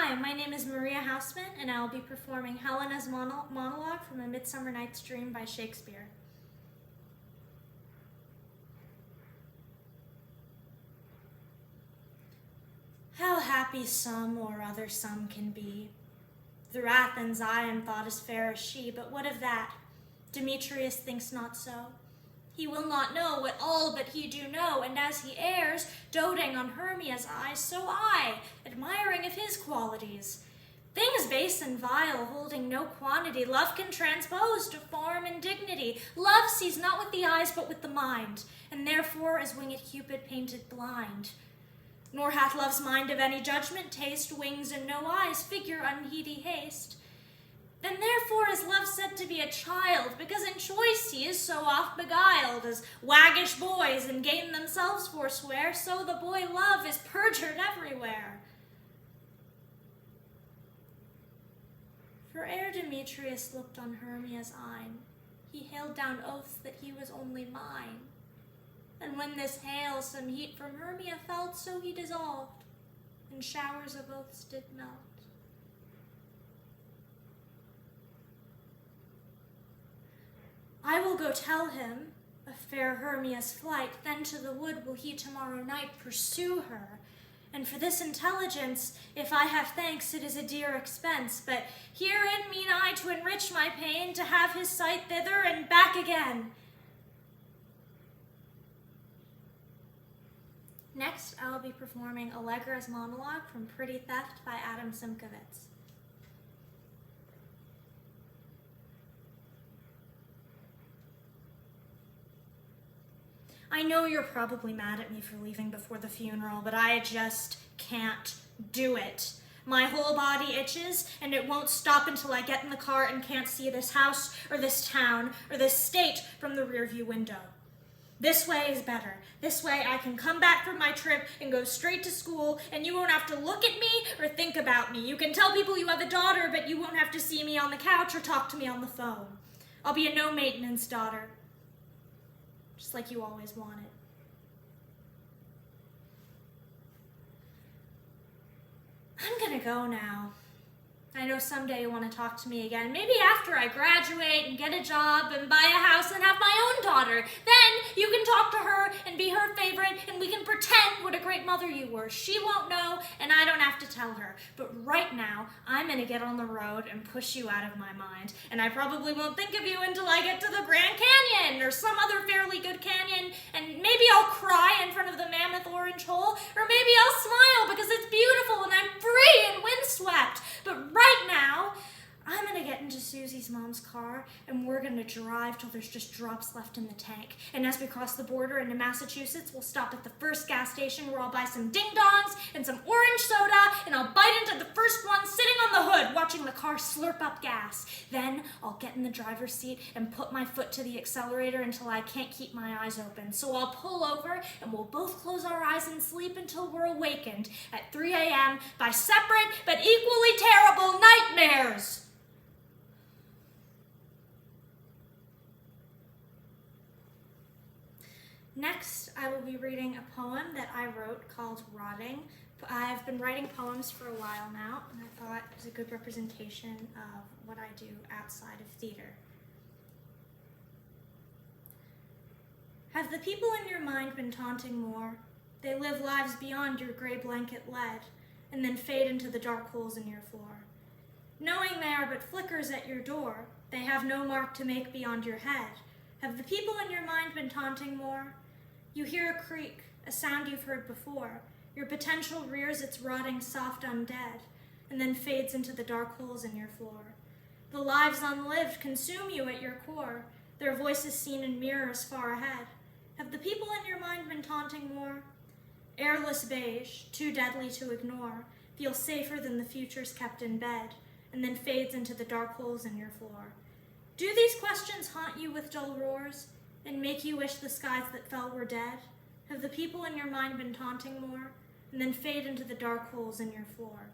Hi, my name is Maria Hausmann, and I will be performing Helena's monologue from A Midsummer Night's Dream by Shakespeare. How happy some or other some can be. Through Athens I am thought as fair as she, but what of that? Demetrius thinks not so. He will not know what all but he do know, and as he errs, doting on Hermia's eyes, so I, admiring of his qualities. Things base and vile, holding no quantity, love can transpose to form and dignity. Love sees not with the eyes, but with the mind, and therefore as winged Cupid painted blind. Nor hath love's mind of any judgment, taste, wings and no eyes, figure unheedy haste. Then therefore is love said to be a child, because in choice he is so oft beguiled, as waggish boys and gain themselves forswear, so the boy love is perjured everywhere. For ere Demetrius looked on Hermia's eyne, he hailed down oaths that he was only mine. And when this hail some heat from Hermia felt, so he dissolved, and showers of oaths did melt. I will go tell him of fair Hermia's flight, then to the wood will he tomorrow night pursue her. And for this intelligence, if I have thanks, it is a dear expense, but herein mean I to enrich my pain, to have his sight thither and back again. Next, I will be performing Allegra's monologue from Pretty Theft by Adam Simkovitz. I know you're probably mad at me for leaving before the funeral, but I just can't do it. My whole body itches, and it won't stop until I get in the car and can't see this house, or this town, or this state from the rearview window. This way is better. This way I can come back from my trip and go straight to school, and you won't have to look at me or think about me. You can tell people you have a daughter, but you won't have to see me on the couch or talk to me on the phone. I'll be a no-maintenance daughter, just like you always wanted. I'm gonna go now. I know someday you'll want to talk to me again. Maybe after I graduate and get a job and buy a house and have my own daughter. Then you can talk to her and be her favorite, and we can pretend what a great mother you were. She won't know, and I don't have to tell her. But right now, I'm going to get on the road and push you out of my mind. And I probably won't think of you until I get to the Grand Canyon or some other fairly good canyon. And maybe I'll cry in front of the Mammoth Orange Hole, or maybe I'll smile because it's beautiful and I'm free and windswept. But right now, I'm gonna get into Susie's mom's car and we're gonna drive till there's just drops left in the tank. And as we cross the border into Massachusetts, we'll stop at the first gas station where I'll buy some ding-dongs and some orange soda, and I'll bite into the first one sitting on the hood watching the car slurp up gas. Then I'll get in the driver's seat and put my foot to the accelerator until I can't keep my eyes open. So I'll pull over and we'll both close our eyes and sleep until we're awakened at 3 a.m. by separate but equally terrible nightmares. Next, I will be reading a poem that I wrote called Rotting. I've been writing poems for a while now, and I thought it was a good representation of what I do outside of theater. Have the people in your mind been taunting more? They live lives beyond your gray blanket lead, and then fade into the dark holes in your floor. Knowing they are but flickers at your door, they have no mark to make beyond your head. Have the people in your mind been taunting more? You hear a creak, a sound you've heard before. Your potential rears its rotting soft undead, and then fades into the dark holes in your floor. The lives unlived consume you at your core, their voices seen in mirrors far ahead. Have the people in your mind been taunting more? Airless beige, too deadly to ignore, feels safer than the futures kept in bed, and then fades into the dark holes in your floor. Do these questions haunt you with dull roars, and make you wish the skies that fell were dead? Have the people in your mind been taunting more, and then fade into the dark holes in your floor?